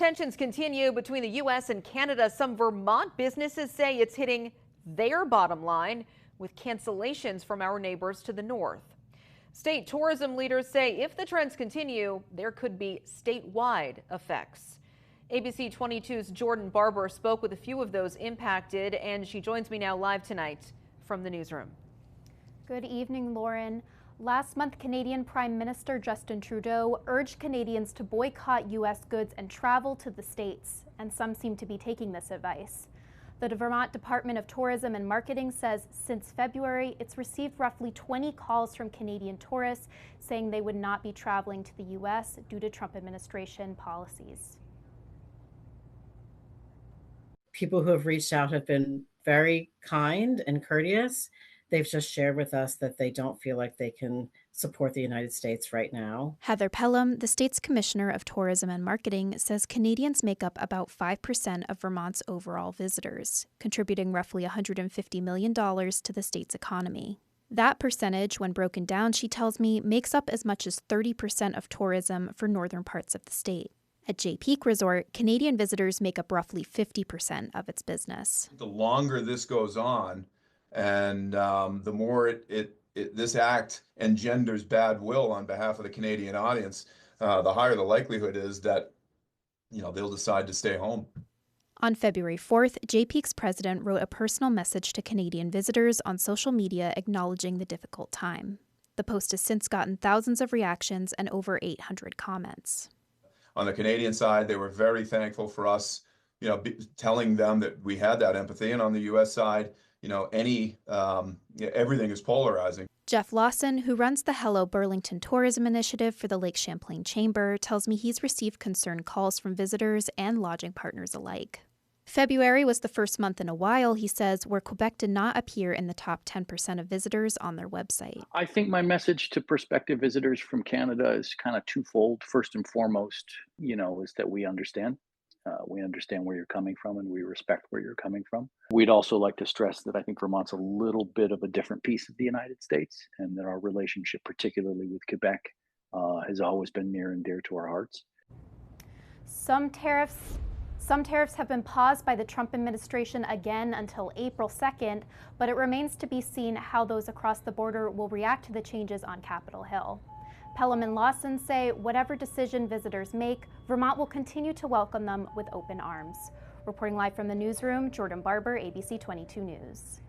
Tensions continue between the U.S. and Canada. Some Vermont businesses say it's hitting their bottom line with cancellations from our neighbors to the north. State tourism leaders say if the trends continue, there could be statewide effects. ABC 22's Jordan Barber spoke with a few of those impacted, and she joins me now live tonight from the newsroom. Good evening, Lauren. Last month, Canadian Prime Minister Justin Trudeau urged Canadians to boycott U.S. goods and travel to the States, and some seem to be taking this advice. The Vermont Department of Tourism and Marketing says since February, it's received roughly 20 calls from Canadian tourists saying they would not be traveling to the U.S. due to Trump administration policies. People who have reached out have been very kind and courteous. They've just shared with us that they don't feel like they can support the United States right now. Heather Pelham, the state's commissioner of tourism and marketing, says Canadians make up about 5% of Vermont's overall visitors, contributing roughly $150 million to the state's economy. That percentage, when broken down, she tells me, makes up as much as 30% of tourism for northern parts of the state. At Jay Peak Resort, Canadian visitors make up roughly 50% of its business. The longer this goes on, and the more this act engenders bad will on behalf of the Canadian audience, the higher the likelihood is that they'll decide to stay home. On February 4th, Jay Peak's president wrote a personal message to Canadian visitors on social media acknowledging the difficult time. The post has since gotten thousands of reactions and over 800 comments. On the Canadian side, they were very thankful for us, telling them that we had that empathy, and on the U.S. side, everything is polarizing. Jeff Lawson, who runs the Hello Burlington Tourism Initiative for the Lake Champlain Chamber, tells me he's received concerned calls from visitors and lodging partners alike. February was the first month in a while, he says, where Quebec did not appear in the top 10% of visitors on their website. I think my message to prospective visitors from Canada is kind of twofold. First and foremost, is that we understand. We understand where you're coming from, and we respect where you're coming from. We'd also like to stress that I think Vermont's a little bit of a different piece of the United States, and that our relationship, particularly with Quebec, has always been near and dear to our hearts. Some tariffs have been paused by the Trump administration again until April 2nd, but it remains to be seen how those across the border will react to the changes on Capitol Hill. Pelham and Lawson say whatever decision visitors make, Vermont will continue to welcome them with open arms. Reporting live from the newsroom, Jordan Barber, ABC 22 News.